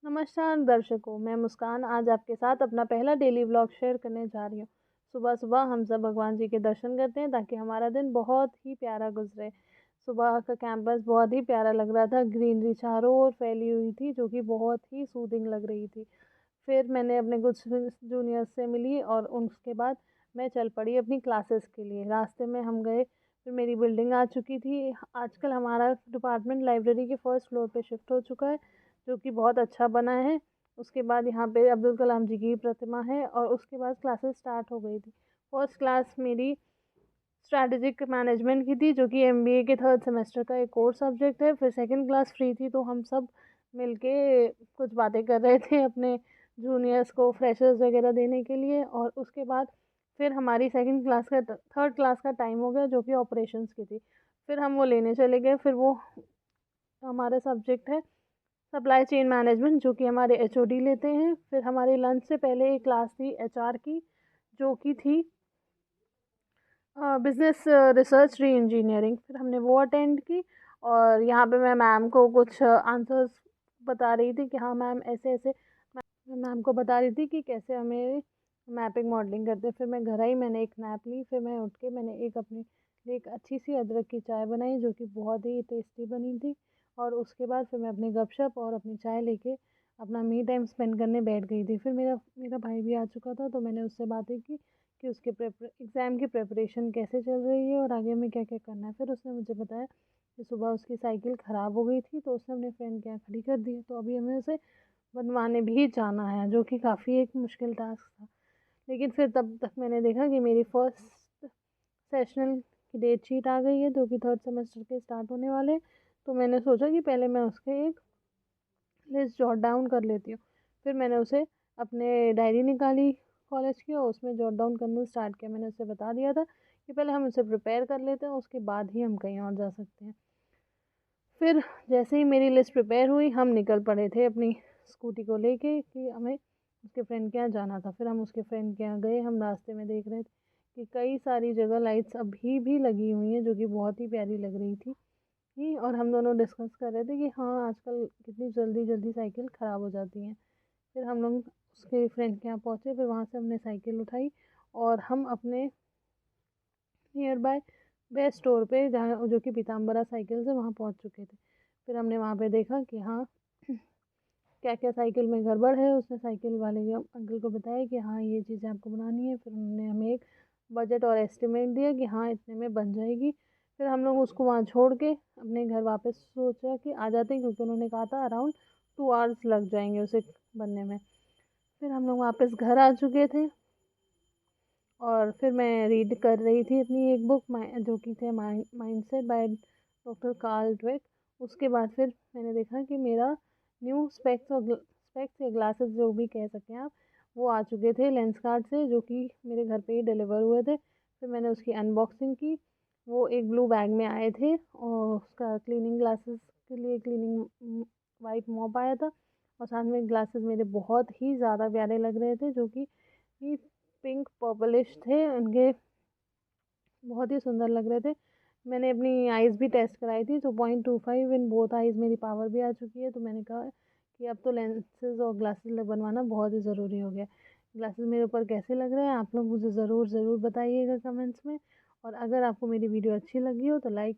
नमस्कार दर्शकों, मैं मुस्कान आज आपके साथ अपना पहला डेली व्लॉग शेयर करने जा रही हूँ। सुबह-सुबह हम सब भगवान जी के दर्शन करते हैं ताकि हमारा दिन बहुत ही प्यारा गुजरे। सुबह का कैंपस बहुत ही प्यारा लग रहा था, ग्रीनरी चारों ओर फैली हुई थी जो कि बहुत ही सूदिंग लग रही थी। फिर मैंने अपने कुछ जूनियर्स से मिली और उसके बाद मैं चल पड़ी अपनी क्लासेस के लिए। रास्ते में हम गए, फिर मेरी बिल्डिंग आ चुकी थी। आजकल हमारा डिपार्टमेंट लाइब्रेरी के फर्स्ट फ्लोर पे शिफ्ट हो चुका है, जो कि बहुत अच्छा बना है। उसके बाद यहाँ पे अब्दुल कलाम जी की प्रतिमा है और उसके बाद क्लासेस स्टार्ट हो गई थी। फर्स्ट क्लास मेरी स्ट्रैटेजिक मैनेजमेंट की थी, जो कि एमबीए के थर्ड सेमेस्टर का एक कोर सब्जेक्ट है। फिर सेकंड क्लास फ्री थी, तो हम सब मिलके कुछ बातें कर रहे थे अपने जूनियर्स को फ्रेशर्स वगैरह देने के लिए। और उसके बाद फिर हमारी सेकंड क्लास का थर्ड क्लास का टाइम हो गया, जो कि ऑपरेशंस की थी। फिर हम वो लेने चले गए। फिर वो हमारा सब्जेक्ट है सप्लाई चेन मैनेजमेंट, जो कि हमारे एचओडी लेते हैं। फिर हमारे लंच से पहले एक क्लास थी एचआर की, जो कि थी बिजनेस रिसर्च री इंजीनियरिंग। फिर हमने वो अटेंड की और यहाँ पे मैं मैम को कुछ आंसर्स बता रही थी कि हाँ मैम ऐसे ऐसे। मैं मैम को बता रही थी कि कैसे हमें मैपिंग मॉडलिंग करते हैं। फिर मैं घर आई, मैंने एक नैप ली। फिर मैं उठ के मैंने एक अपने लिए एक अच्छी सी अदरक की चाय बनाई, जो कि बहुत ही टेस्टी बनी थी। और उसके बाद फिर मैं अपनी गपशप और अपनी चाय लेके अपना मी टाइम स्पेंड करने बैठ गई थी। फिर मेरा मेरा भाई भी आ चुका था, तो मैंने उससे बातें की कि उसके एग्ज़ाम की प्रिपरेशन कैसे चल रही है और आगे में क्या क्या करना है। फिर उसने मुझे बताया कि सुबह उसकी साइकिल ख़राब हो गई थी, तो उसने अपने फ्रेंड के यहाँ खड़ी कर दी, तो अभी हमें उसे बनवाने भी जाना है, जो कि काफ़ी एक मुश्किल टास्क था। लेकिन फिर तब तक मैंने देखा कि मेरी फर्स्ट सेशनल की डेट शीट आ गई है, जो कि थर्ड सेमेस्टर के स्टार्ट होने वाले हैं। तो मैंने सोचा कि पहले मैं उसके एक लिस्ट जॉट डाउन कर लेती हूँ। फिर मैंने उसे अपने डायरी निकाली कॉलेज की और उसमें जॉट डाउन करना स्टार्ट किया। मैंने उसे बता दिया था कि पहले हम उसे प्रिपेयर कर लेते हैं, उसके बाद ही हम कहीं और जा सकते हैं। फिर जैसे ही मेरी लिस्ट प्रिपेयर हुई, हम निकल पड़े थे अपनी स्कूटी को लेके कि हमें उसके फ्रेंड के यहाँ जाना था। फिर हम उसके फ्रेंड के यहाँ गए। हम रास्ते में देख रहे थे कि कई सारी जगह लाइट्स अभी भी लगी हुई हैं, जो कि बहुत ही प्यारी लग रही थी। और हम दोनों डिस्कस कर रहे थे कि हाँ आजकल कितनी जल्दी जल्दी साइकिल ख़राब हो जाती हैं। फिर हम लोग उसके फ्रेंड के यहाँ पहुँचे। फिर वहाँ से हमने साइकिल उठाई और हम अपने नियर बाय बेस्ट स्टोर पे, जहाँ जो कि पीताम्बरा साइकिल से, वहाँ पहुँच चुके थे। फिर हमने वहाँ पे देखा कि हाँ क्या क्या साइकिल में गड़बड़ है। उसने साइकिल वाले अंकल को बताया कि हाँ ये चीज़ें आपको बनानी है। फिर उन्होंने हमें एक बजट और एस्टिमेट दिया कि हाँ इतने में बन जाएगी। फिर हम लोग उसको वहाँ छोड़ के अपने घर वापस सोचा कि आ जाते हैं, क्योंकि उन्होंने कहा था अराउंड 2 आवर्स लग जाएंगे उसे बनने में। फिर हम लोग वापस घर आ चुके थे और फिर मैं रीड कर रही थी अपनी एक बुक, जो कि थे mindset by doctor Karl Dweck. उसके बाद फिर मैंने देखा कि मेरा न्यू स्पेक्स या ग्लासेस जो भी कह सकते हैं आप, वो आ चुके थे लेंसकार्ट से, जो कि मेरे घर पे ही डिलीवर हुए थे। फिर मैंने उसकी अनबॉक्सिंग की। वो एक ब्लू बैग में आए थे और उसका क्लीनिंग ग्लासेस के लिए क्लीनिंग वाइट मॉप आया था। और साथ में ग्लासेस मेरे बहुत ही ज़्यादा प्यारे लग रहे थे, जो कि पिंक पर्पलिश थे उनके, बहुत ही सुंदर लग रहे थे। मैंने अपनी आइज़ भी टेस्ट कराई थी, तो 0.25 इन बोथ आइज़ मेरी पावर भी आ चुकी है। तो मैंने कहा कि अब तो लेंसेज और ग्लासेस बनवाना बहुत ही ज़रूरी हो गया। ग्लासेस मेरे ऊपर कैसे लग रहे हैं आप लोग मुझे ज़रूर ज़रूर बताइएगा कमेंट्स में। और अगर आपको मेरी वीडियो अच्छी लगी हो तो लाइक